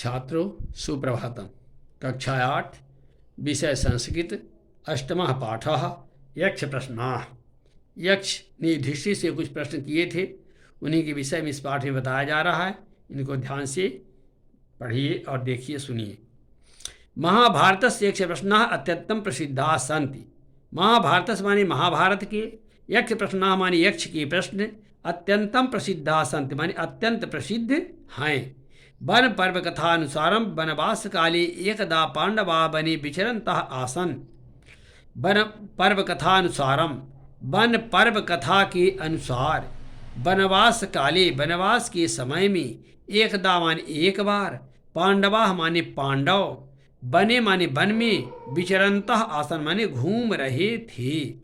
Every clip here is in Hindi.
छात्रों सुप्रभातम। कक्षा 8 विषय संस्कृत। अष्टमः पाठः यक्ष प्रश्नाः। यक्ष ने युधिष्ठिर से कुछ प्रश्न किए थे, उन्हीं के विषय में इस पाठ में बताया जा रहा है। इनको ध्यान से पढ़िए और देखिए, सुनिए। महाभारतस्य यक्ष प्रश्नाः अत्यंतम प्रसिद्धाः सन्ति। महाभारतस्य माने महाभारत के, यक्ष प्रश्नाः माने यक्ष के प्रश्न, अत्यंतम प्रसिद्धाः सन्ति माने अत्यंत प्रसिद्ध हैं। वन पर्व कथानुसारम वनवास काले एकदा पांडवा वने विचरन्तः आसन्। वन पर्व कथानुसारम, वन पर्व कथा के अनुसार, वनवास काले वनवास के समय में, एकदा माने एक बार, पांडवा माने पांडव, वने माने वन में, विचरन्तः आसन् माने घूम रहे थे।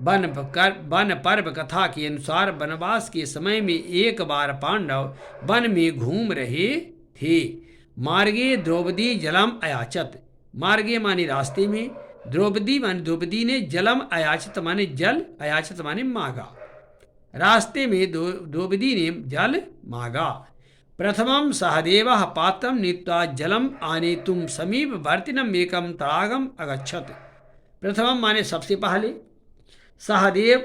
वन पर्व कथा के अनुसार वनवास के समय में एक बार पांडव वन में घूम रहे थे। मार्गे द्रौपदी जलम अयाचत, मार्गे माने रास्ते में, द्रौपदी माने द्रौपदी ने, जलम अयाचत माने जल, अयाचत माने मांगा, रास्ते में द्रौपदी ने जल मांगा। प्रथमं सहदेवः पात्रं नीत्वा जलम आनेतुं समीपवर्तिनम् एकं तडागम् अगच्छत्। प्रथमं माने सबसे पहले, सहदेव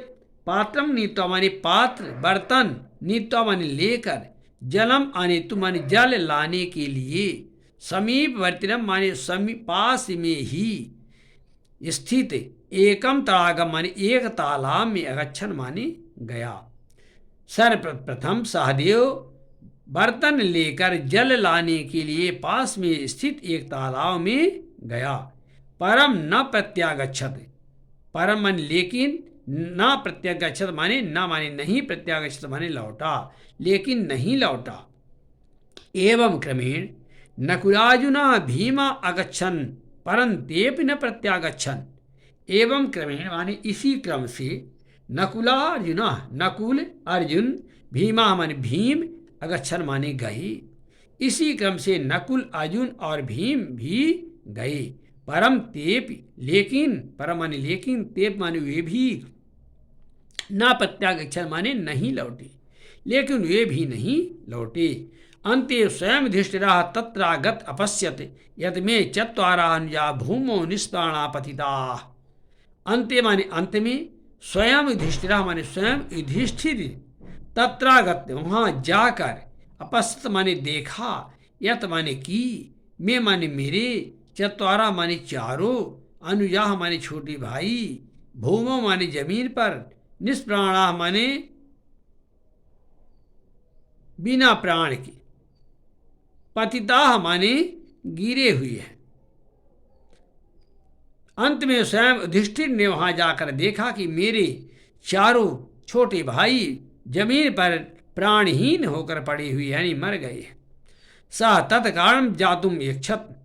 पात्रम नीत्वा माने पात्र, बर्तन, नीत्वा माने लेकर, जलम आनेतुं माने जल लाने के लिए, समीपवर्तिनम माने समीप पास में ही स्थित, एकम तडागम माने एक तालाब में, अगच्छन माने गया। सर्वप्रथम सहदेव बर्तन लेकर जल लाने के लिए पास में स्थित एक तालाब में गया। परम न प्रत्यागच्छत, परम माने लेकिन, न प्रत्यागच्छत माने न माने नहीं, प्रत्यागच्छत माने लौटा, लेकिन नहीं लौटा। एवं क्रमेण नकुलार्जुना भीमा अगच्छन् परं तेऽपि न प्रत्यागच्छन्। एवं क्रमेण माने इसी क्रम से, नकुलार्जुना नकुल अर्जुन, भीमा माने भीम, अगच्छन् माने गए, इसी क्रम से नकुल अर्जुन और भीम भी गए। परम तेपि लेकिन, परम माने लेकिन, तेप माने वे भी, न प्रत्यागच्छन् माने नहीं लौटे, लेकिन वे भी नहीं लौटे। अन्ते स्वयं युधिष्ठिरः तत्रागत अपश्यत् यत् मे चत्वारानुजा भूमौ निष्प्राणा पतिताः। अन्ते माने अंत में, स्वयं युधिष्ठिरः माने स्वयं युधिष्ठिर, तत्रागत वहाँ जाकर, अपश्यत माने देखा, यत माने की, मैं माने मेरे, चत्वारा माने चारों, अनुजाह माने छोटे भाई, भूमो माने जमीन पर, निष्प्राणा माने बिना प्राण के, पतिताह माने गिरे हुए हैं। अंत में स्वयं युधिष्ठिर ने वहां जाकर देखा कि मेरे चारों छोटे भाई जमीन पर प्राणहीन होकर पड़े हुए, यानी मर गए। सह तत्कारण जातुम इच्छत,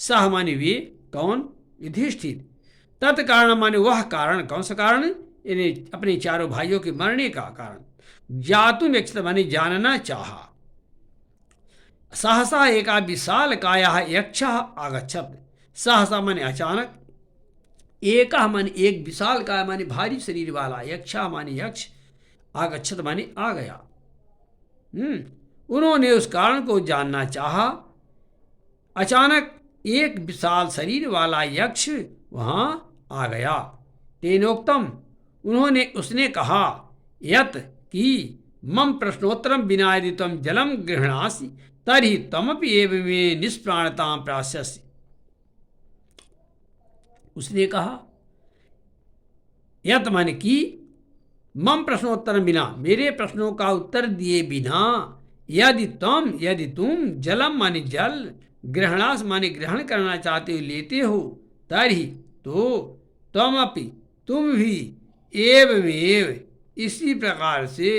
सह माने वे, कौन, युधिष्ठिर, तत्कारण माने वह कारण, कौन सा कारण, इन्हें अपने चारों भाइयों के मरने का कारण। जातुम इच्छत माने जानना चाहा। सहसा एका विशाल काया यक्ष आगच्छत, सहसा माने अचानक, एक माने एक, विशाल काया माने भारी शरीर वाला, यक्ष माने यक्ष, आगच्छत माने आ गया। उन्होंने उस कारण को जानना चाहा। अचानक एक विशाल शरीर वाला यक्ष वहां आ गया। तेनोक्तम, उन्होंने, उसने कहा, यत कि मम प्रश्नोत्तरम विना यदि त्वं जलम गृह्णासि तर्हि त्वमपि एव मे निष्प्राणतां प्राप्स्यसि। उसने कहा, यत माने कि, मम प्रश्नोत्तरम बिना, मेरे प्रश्नों का उत्तर दिए बिना, यदि तुम जलम माने जल, ग्रहणास माने ग्रहण करना चाहते हो, लेते हो, तर्हि तो, त्वमपि तुम भी, एवमेव इसी प्रकार से,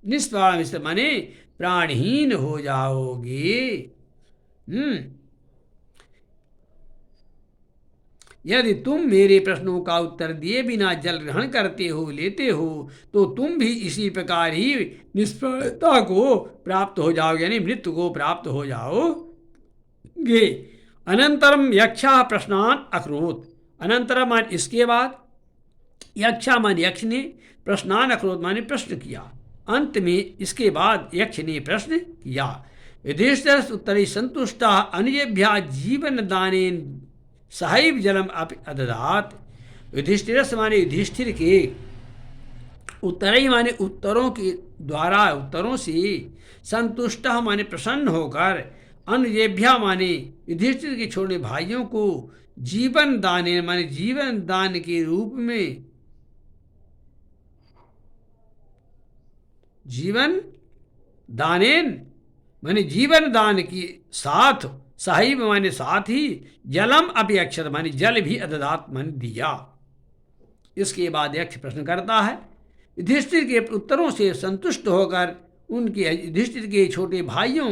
निष्प्राण माने प्राणहीन हो जाओगे। यदि तुम मेरे प्रश्नों का उत्तर दिए बिना जल ग्रहण करते हो, लेते हो, तो तुम भी इसी प्रकार ही निष्प्राणता को प्राप्त हो जाओगे, यानी मृत्यु को प्राप्त हो जाओगे। अनंतरम यक्षा प्रश्नान अकरोत, अनंतरम मान इसके बाद, यक्षा मान यक्ष ने, प्रश्नान अकरोत माने प्रश्न किया। अंत में इसके बाद यक्ष ने प्रश्न किया। युधिष्ठिरस्य उत्तरे संतुष्टः अनुजेभ्यः जीवन दानेन सहैव जलम अपि अददात्। युधिष्ठिरस्य माने युधिष्ठिर के उत्तरई माने उत्तरों के द्वारा, उत्तरों से, संतुष्ट माने प्रसन्न होकर, अनुजेभ्या माने युधिष्ठिर के छोटे भाइयों को जीवन दाने माने जीवन दान के रूप में, जीवन दानेन माने जीवन दान के साथ, साहिब माने साथ ही, जलम अपि अक्षत माने जल भी अददात माने दिया। इसके बाद यक्ष प्रश्न करता है। युधिष्ठिर के उत्तरों से संतुष्ट होकर उनके युधिष्ठिर के छोटे भाइयों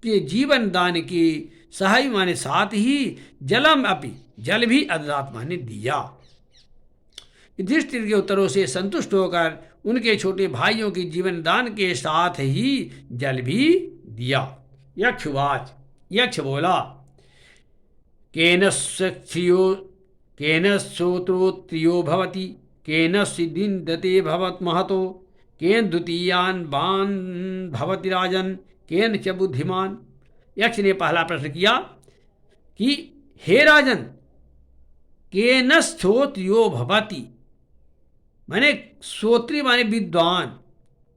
के जीवन दान की सहाय माने साथ ही, जलम अपि जल भी अददात माने दिया। युधिष्ठिर के उत्तरों से संतुष्ट होकर उनके छोटे भाइयों के जीवन दान के साथ ही जल भी दिया। यक्षवाच, यक्ष बोला, केन श्रोत्रियो भवति, केन सिद्धिन्दते भवत महतो, केन द्वितीयान बान भवति राजन, केन च बुद्धिमान। यक्ष ने पहला प्रश्न किया कि हे राजन, केन श्रोत्रियो भवति माने श्रोत्री माने विद्वान,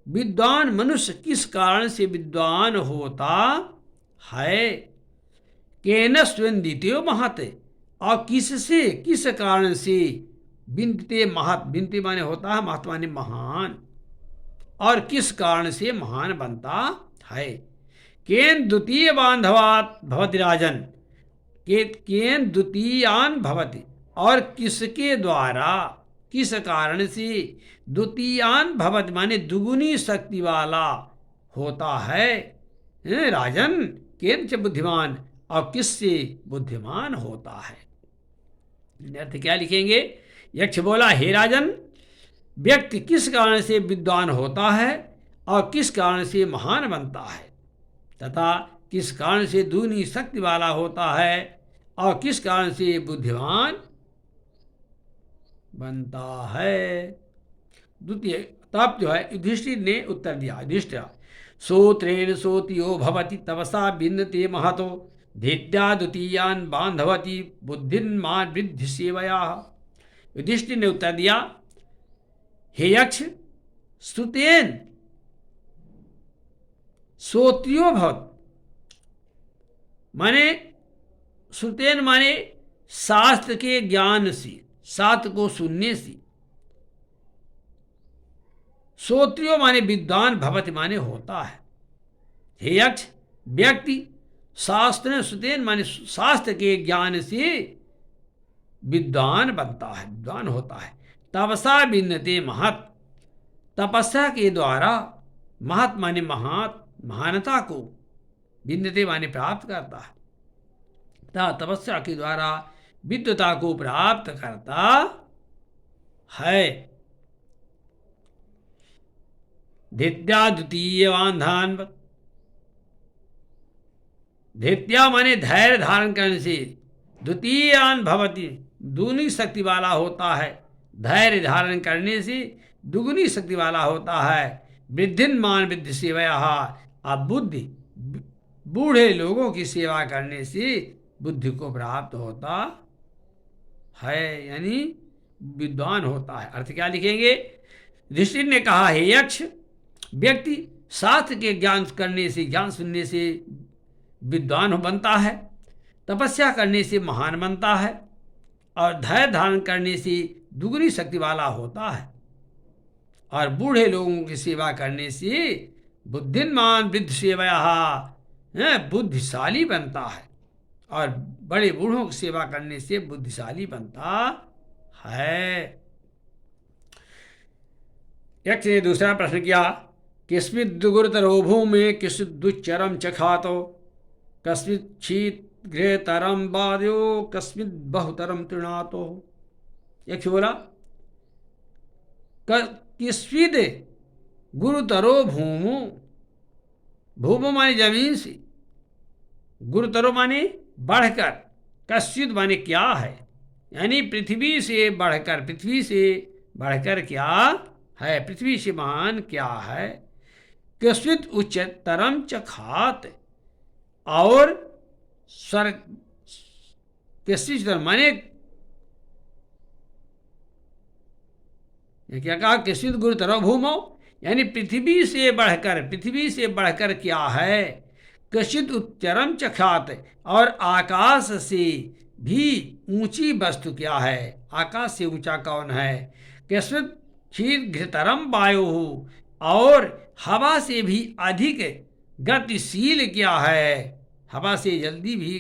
विद्वान मनुष्य किस कारण से विद्वान होता है। केन स्वेन्दित्यो महते, और किससे, किस कारण से, विन्दते महत, विन्दते माने होता है, महत माने महान, और किस कारण से महान बनता है। केन द्वितीय बांधवात भवति राजन, केन द्वितीयान भवति, और किसके द्वारा, किस कारण से, द्वितीयान भवति माने दुगुनी शक्ति वाला होता है। राजन केन च बुद्धिमान, और किससे बुद्धिमान होता है। अर्थ क्या लिखेंगे। यक्ष बोला, हे राजन, व्यक्ति किस कारण से विद्वान होता है और किस कारण से महान बनता है, तथा किस कारण से दुगनी शक्ति वाला होता है और किस कारण से बुद्धिमान बनता है। द्वितीय तब जो है युधिष्ठिर ने उत्तर दिया। युधिष्ठिर, श्रोत्रेण श्रोत्रियो भवति तपसा भिन्नते महतो, धीत्या द्वितीयान बांधवती बुद्धिन्मान वृद्धि सेवया। युधिष्ठिर ने उत्तर दिया, हे यक्ष, श्रुतेन श्रोत्रियो भवत माने, श्रुतेन माने शास्त्र के ज्ञान से, शास्त्र को सुनने से, श्रोत्रियो माने विद्वान, भवति माने होता है। हे यक्ष, व्यक्ति शास्त्र श्रुतेन माने शास्त्र के ज्ञान से विद्वान बनता है, विद्वान होता है। तपसा भिन्नते महत, तपस्या के द्वारा, महत माने महात, महानता को, भिन्नते माने प्राप्त करता है, तथा तपस्या के द्वारा विद्वता को प्राप्त करता है। धित्या द्वितीयवान्धान, धित्या माने धैर्य धारण करने से, द्वितीयान भवति दुगनी शक्ति वाला होता है, धैर्य धारण करने से दुगनी शक्ति वाला होता है। वृद्धिन्मान वृद्धि सेवया, अब बुद्धि, बूढ़े लोगों की सेवा करने से बुद्धि को प्राप्त होता है, यानी विद्वान होता है। अर्थ क्या लिखेंगे। युधिष्ठिर ने कहा, हे यक्ष, व्यक्ति शास्त्र के ज्ञान करने से, ज्ञान सुनने से विद्वान बनता है, तपस्या करने से महान बनता है, और धैर्य धारण करने से दुगनी शक्ति वाला होता है, और बूढ़े लोगों की सेवा करने से बुद्धिमान वृद्ध सेवया, बुद्धिशाली बनता है, और बड़े बूढ़ों की सेवा करने से बुद्धिशाली बनता है। यक्ष ने दूसरा प्रश्न किया, किस्मिद् गुरुतरो भूमि किस्मिद् दुश्चरम चखातो, कस्मिद् शीघ्रतरम बाध्यो कस्मिद् बहुतरम तृणातो। यक्ष बोला, किस्मिद् गुरुतरो भूमो, भूमो माने जमीन से, गुरुतरो माने बढ़कर, कस्मिद् माने क्या है, यानी पृथ्वी से बढ़कर, पृथ्वी से बढ़कर क्या है, पृथ्वी से महान क्या है। कस्मित उच्चतरम च खात, और स्वर्ग, कस्मित माने क्या कहा, कस्मित गुरुतर भूमौ, यानी पृथ्वी से बढ़कर क्या है। कशित उच्चरम च ख्यात, और आकाश से भी ऊंची वस्तु क्या है, आकाश से ऊंचा कौन है। कस्मित शीघ्रतरम वायु, और हवा से भी अधिक गतिशील क्या है, हवा से जल्दी भी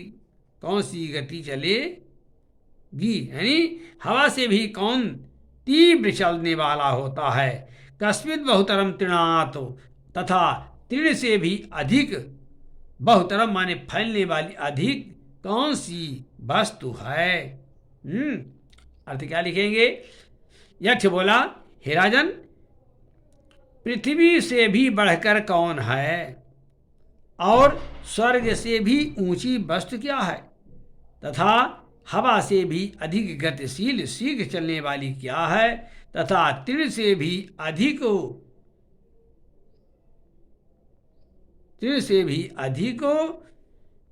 कौन सी गति चलेगी, यानी हवा से भी कौन तीव्र चलने वाला होता है। कस्मित बहुतरम तृणात, तथा तृण से भी अधिक, बहुतरम माने फैलने वाली, अधिक कौन सी वस्तु है। अर्थ क्या लिखेंगे। यक्ष बोला, हे राजन, पृथ्वी से भी बढ़कर कौन है, और स्वर्ग से भी ऊंची वस्तु क्या है, तथा हवा से भी अधिक गतिशील शीघ्र चलने वाली क्या है, तथा तीर से भी अधिक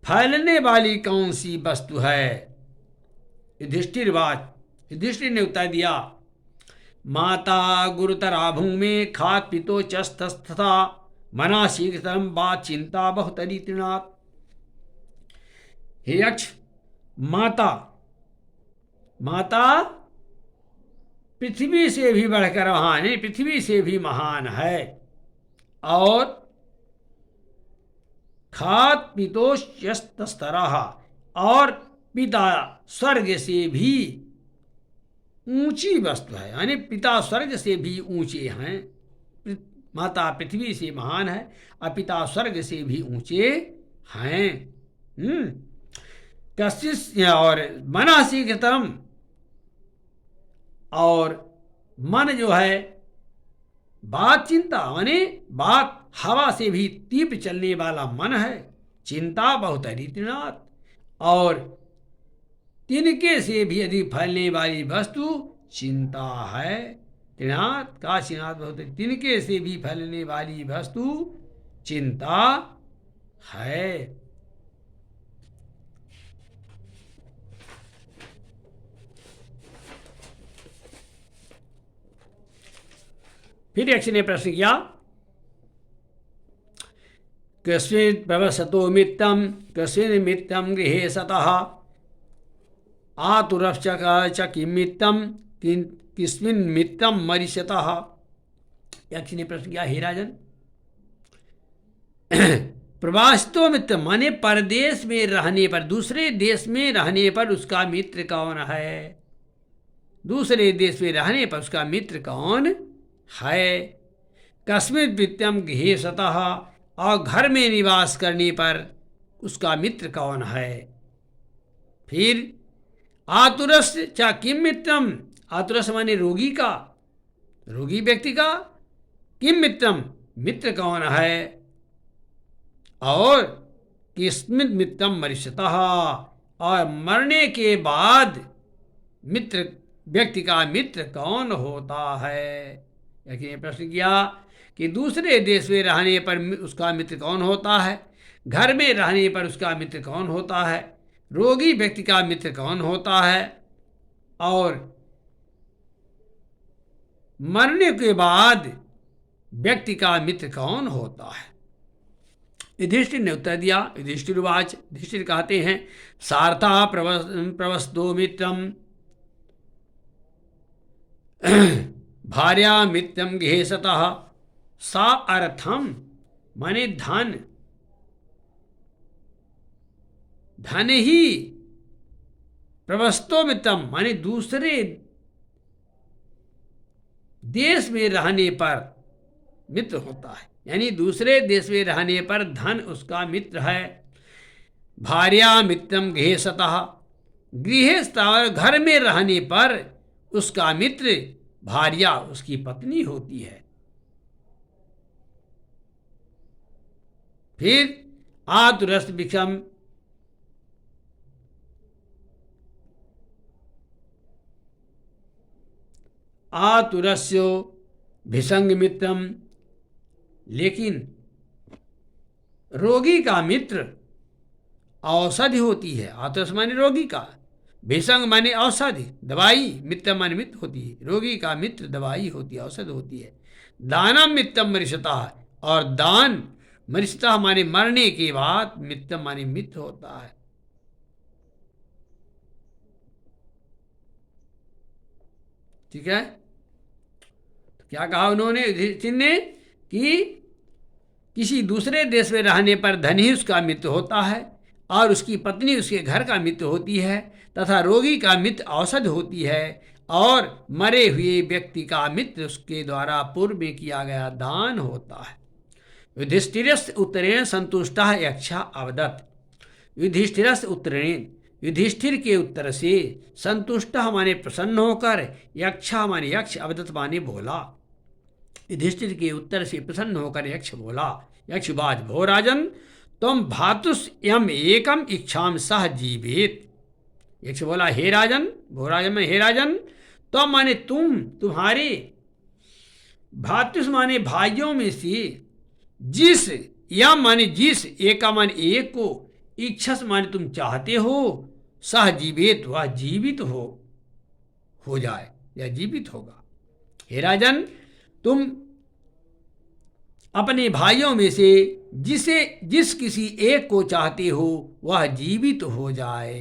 फैलने वाली कौन सी वस्तु है। युधिष्ठिर ने उत्तर दिया, माता गुरुतरा भूमि खात पितो चस्तथा मना शीघ्रतरम बात चिंता बहुतरी तृणात्। हे यक्ष, माता पृथ्वी से भी बढ़कर महान है, पृथ्वी से भी महान है, और खात पितोस्तरः, और पिता स्वर्ग से भी ऊंची वस्तु है, यानी पिता स्वर्ग से भी ऊंचे हैं। माता पृथ्वी से महान है और पिता स्वर्ग से भी ऊंचे हैं। कशिश और मना शीघ्रतरम, और मन जो है बात चिंता, माने बात हवा से भी तीव्र चलने वाला मन है। चिंता बहुत तृणात्, और तिनके से भी अधिक फैलने वाली वस्तु चिंता है। तृणात् का चिनात् बहुत, तिनके से भी फैलने वाली वस्तु चिंता है। फिर यक्ष ने प्रश्न किया, कस्मिन् प्रवसतो मित्तम, कस्मिन् मित्तम गृहे सतः, आतुरश्च किमित्तम, किस्मिन् मित्तम मरिष्यतः। यक्ष ने प्रश्न किया, हे राजन, प्रवासितो मित्र माने परदेश में रहने पर, दूसरे देश में रहने पर उसका मित्र कौन है। दूसरे देश में रहने पर उसका मित्र कौन है। कस्मिन् मित्रम गृहे सतः, और घर में निवास करने पर उसका मित्र कौन है। फिर आतुरस चा किम मित्रम, आतुरस माने रोगी का, रोगी व्यक्ति का, किम मित्रम मित्र कौन है, और किस्मिन् मित्रम मरिष्यतः, और मरने के बाद मित्र व्यक्ति का मित्र कौन होता है। यह प्रश्न किया कि दूसरे देश में रहने पर उसका मित्र कौन होता है, घर में रहने पर उसका मित्र कौन होता है, रोगी व्यक्ति का मित्र कौन होता है, और मरने के बाद व्यक्ति का मित्र कौन होता है। युधिष्ठिर ने उत्तर दिया, युधिष्ठिर्वाच, युधिष्ठिर कहते हैं, सार्था प्रवसतो मित्रम भार्या मित्रम गृहे सतः, सा अर्थम माने धन, धन ही, प्रवस्तो मित्रम माने दूसरे देश में रहने पर मित्र होता है, यानी दूसरे देश में रहने पर धन उसका मित्र है। भार्या मित्रम गृहे सतः, गृहस्थ और घर में रहने पर उसका मित्र भार्या उसकी पत्नी होती है। फिर आतुरस विषम, आतुरस्यो भिसंग मित्रम, लेकिन रोगी का मित्र औषधि होती है। आतस माने रोगी का, भिसंग माने औषधि दवाई, मित्र माने मित्र होती है। रोगी का मित्र दवाई होती है, औषधि होती है। दानम मित्रम मरिषता, और दान मरिषता माने मरने के बाद, मित्र माने मित्र होता है। ठीक है, तो क्या कहा उन्होंने, युधिष्ठिर ने, कि किसी दूसरे देश में रहने पर धन ही उसका मित्र होता है, और उसकी पत्नी उसके घर का मित्र होती है, तथा रोगी का मित्र औषध होती है, और मरे हुए व्यक्ति का मित्र उसके द्वारा पूर्व में किया गया दान होता है। युधिष्ठिरस्य उत्तरेण संतुष्टः यक्षा अवदत्। युधिष्ठिरस्य उत्तरेण, युधिष्ठिर के उत्तर से, संतुष्टः माने प्रसन्न होकर, यक्षा माने यक्ष, अवदत् माने बोला। युधिष्ठिर के उत्तर से प्रसन्न होकर यक्ष बोला। यक्षवाच भो राजन तुम भातुस यम एकम इच्छाम सह जीवेत। यक्ष बोला, हे राजन, भो राजन में हे राजन, तो माने तुम, तुम्हारे, भातुस माने भाइयों में से, जिस, यम माने जिस, एका माने एक को, इच्छस माने तुम चाहते हो, सह जीवेत वह जीवित हो जाए या जीवित होगा। हे राजन, तुम अपने भाइयों में से जिस किसी एक को चाहते हो वह जीवित हो जाए।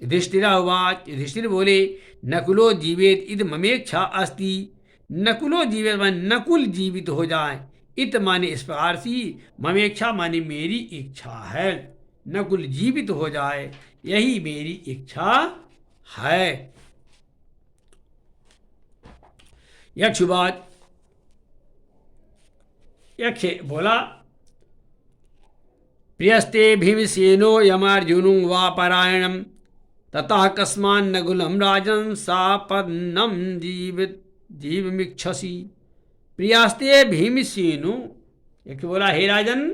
युधिष्ठिरा उवाच, युधिष्ठिर बोले, नकुलो जीवेत इद ममेक्षा अस्ति। नकुलो जीवेत माने नकुल जीवित हो जाए, इत माने इस प्रकार से, ममेक्षा माने मेरी इच्छा है। नकुल जीवित हो जाए यही मेरी इच्छा है। यक्षुवाच, यक्ष बोला, प्रियस्ते भीमसेनो यमार्जुनो वा परायणम ततः कस्मान् नकुलं राजन सापन्नम जीवमिच्छसि। प्रियास्ते भीमसेनो, यक्ष बोला, हे राजन,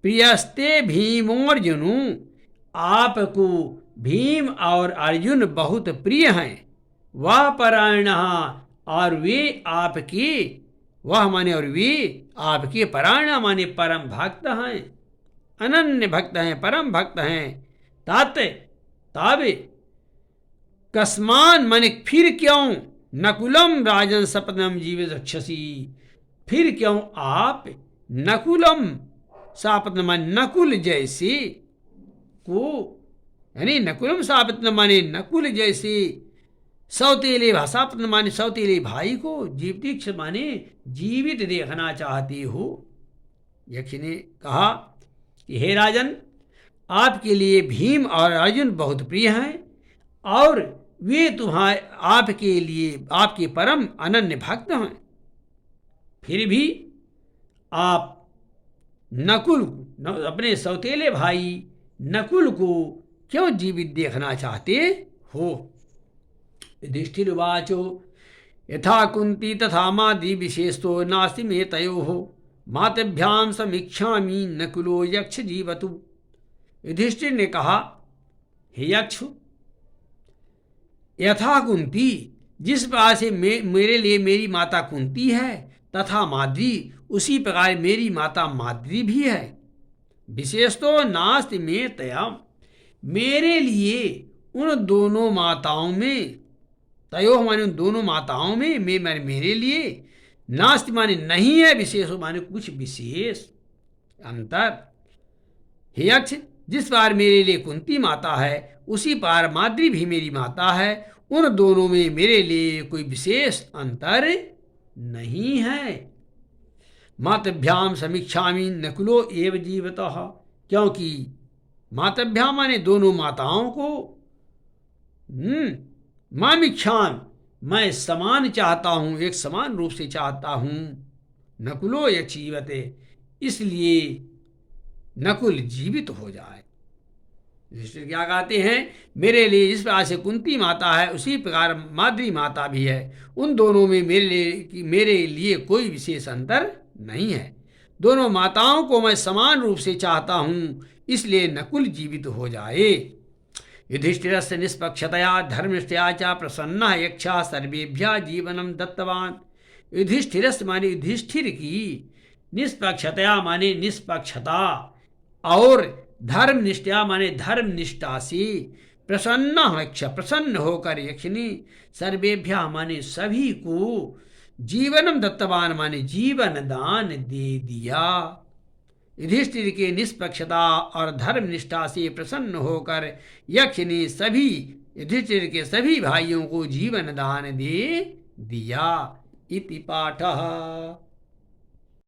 प्रियस्ते भीमोर्जुनो, आपको भीम और अर्जुन बहुत प्रिय हैं। वह परायण, और वे आपके, वह माने और वे आपके, परायण माने परम भक्त हैं, अनन्य भक्त हैं, परम भक्त हैं। तावे कस्मान माने फिर क्यों, नकुलम राजन सपनम जीवित रक्षसी, फिर क्यों आप नकुलम सापत्न माने नकुल जैसे को, यानी नकुलम सापत्न माने नकुल जैसे, सौतेले भाषापत्न माने सौतेले भाई को, जीवतीक्ष माने जीवित देखना चाहते हो। यक्ष ने कहा कि हे राजन, आपके लिए भीम और अर्जुन बहुत प्रिय हैं, और वे तुम्हारे, आपके लिए, आपके परम अनन्य भक्त हैं। फिर भी आप नकुल, अपने सौतेले भाई नकुल को क्यों जीवित देखना चाहते हो। युधिष्ठिर उवाचो, यथा कुंती तथा माद्री विशेषतो नास्ति मे तयोः, मातभ्याम समीक्षामि नकुलो यक्ष जीवतु। युधिष्ठिर ने कहा, हे यक्ष, यथा कुंती, जिस प्रकार से मेरे लिए मेरी माता कुंती है, तथा माद्री, उसी प्रकार मेरी माता माद्री भी है। विशेष तो नास्ति में तयाम, मेरे लिए उन दोनों माताओं में, तयो माने उन दोनों माताओं में, मेरे लिए, नास्ति माने नहीं है, विशेष माने कुछ विशेष अंतर। हे यक्ष, जिस बार मेरे लिए कुंती माता है, उसी पार माद्री भी मेरी माता है। उन दोनों में मेरे लिए कोई विशेष अंतर नहीं है। मातभ्याम समीक्षामि नकुलो एव जीवतः, क्योंकि मातभ्याम माने दोनों माताओं को, मामीक्षाम मैं समान चाहता हूँ, एक समान रूप से चाहता हूँ। नकुलो यक्ष जीवते, इसलिए नकुल जीवित हो जाए। युधिष्ठिर क्या कहते हैं, मेरे लिए जिस प्रकार से कुंती माता है, उसी प्रकार माद्री माता भी है। उन दोनों में मेरे लिए कोई विशेष अंतर नहीं है। दोनों माताओं को मैं समान रूप से चाहता हूँ, इसलिए नकुल जीवित हो जाए। युधिष्ठिरस्य निष्पक्षतया धर्मनिष्ठया च प्रसन्नः यक्षः सर्वेभ्यः जीवनं दत्तवान। युधिष्ठिरस्य माने युधिष्ठिर की, निष्पक्षतया माने निष्पक्षता, और धर्मनिष्ठया माने धर्मनिष्ठा से, प्रसन्न यक्ष प्रसन्न होकर यक्षिनी, सर्वेभ्यः माने सभी को, जीवनम दत्तवान माने जीवन दान दे दिया। युधिष्ठिर के निष्पक्षता और धर्मनिष्ठा से प्रसन्न होकर यक्ष ने सभी युधिष्ठिर के सभी भाइयों को जीवन दान दे दिया। इति पाठः।